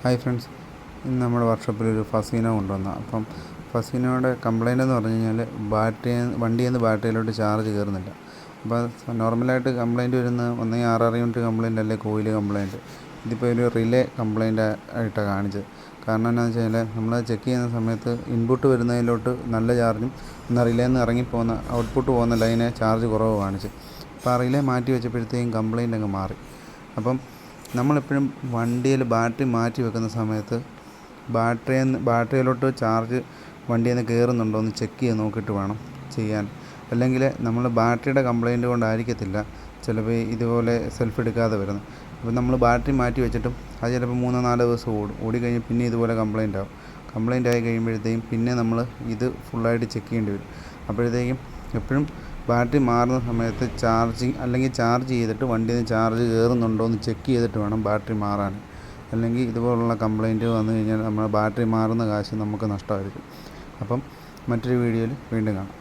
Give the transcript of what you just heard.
Hi friends, ഇന്ന് നമ്മുടെ വർക്ക്ഷോപ്പിലൊരു ഫസീനോ കൊണ്ടുവന്ന ഫസീനോയുടെ കംപ്ലയിൻ്റ് എന്ന് പറഞ്ഞു കഴിഞ്ഞാൽ വണ്ടിയിൽ നിന്ന് ബാറ്ററിയിലോട്ട് ചാർജ് കയറുന്നില്ല. അപ്പോൾ നോർമലായിട്ട് കംപ്ലയിൻറ്റ് വരുന്നത് ഒന്നെങ്കിൽ യൂണിറ്റ് കംപ്ലയിൻ്റ് അല്ലെങ്കിൽ കോയിൽ കംപ്ലയിൻറ്റ്. ഇതിപ്പോൾ ഒരു റിലേ കംപ്ലയിൻ്റ് ആയിട്ടാണ് കാണിച്ചത്. കാരണം എന്താണെന്ന് വെച്ച് കഴിഞ്ഞാൽ നമ്മൾ ചെക്ക് ചെയ്യുന്ന സമയത്ത് ഇൻപുട്ട് വരുന്നതിലോട്ട് നല്ല ചാർജും റിലേയിൽ നിന്ന് ഇറങ്ങിപ്പോകുന്ന ഔട്ട്പുട്ട് പോകുന്ന ലൈനെ ചാർജ് കുറവ് കാണിച്ച്. അപ്പോൾ ആ റിലേ മാറ്റി വെച്ചപ്പോഴത്തേക്കും കംപ്ലയിൻ്റ് അങ്ങ് മാറി. നമ്മളെപ്പോഴും വണ്ടിയിൽ ബാറ്ററി മാറ്റി വെക്കുന്ന സമയത്ത് ബാറ്ററിയിലോട്ട് ചാർജ് വണ്ടിയിൽ നിന്ന് കയറുന്നുണ്ടോ എന്ന് ചെക്ക് ചെയ്ത് നോക്കിയിട്ട് വേണം ചെയ്യാൻ. അല്ലെങ്കിൽ നമ്മൾ ബാറ്ററിയുടെ കംപ്ലയിൻറ്റ് കൊണ്ടായിരിക്കത്തില്ല ചിലപ്പോൾ ഇതുപോലെ സെൽഫ് എടുക്കാതെ വരുന്നത്. അപ്പോൾ നമ്മൾ ബാറ്ററി മാറ്റി വെച്ചിട്ടും അത് ചിലപ്പോൾ 3-4 ദിവസം ഓടിക്കഴിഞ്ഞ് പിന്നെ ഇതുപോലെ കംപ്ലയിൻ്റ് ആയി കഴിയുമ്പോഴത്തേക്കും പിന്നെ നമ്മൾ ഇത് ഫുള്ളായിട്ട് ചെക്ക് ചെയ്യേണ്ടി വരും. അപ്പോഴത്തേക്കും എപ്പോഴും ബാറ്ററി മാറുന്ന സമയത്ത് ചാർജ് ചെയ്തിട്ട് വണ്ടിയിൽ നിന്ന് ചാർജ് കയറുന്നുണ്ടോ എന്ന് ചെക്ക് ചെയ്തിട്ട് വേണം ബാറ്ററി മാറാൻ. അല്ലെങ്കിൽ ഇതുപോലുള്ള കംപ്ലയിൻറ്റ് വന്നു കഴിഞ്ഞാൽ നമ്മുടെ ബാറ്ററി മാറുന്ന കാശ് നമുക്ക് നഷ്ടമായിരിക്കും. മറ്റൊരു വീഡിയോയിൽ വീണ്ടും കാണാം.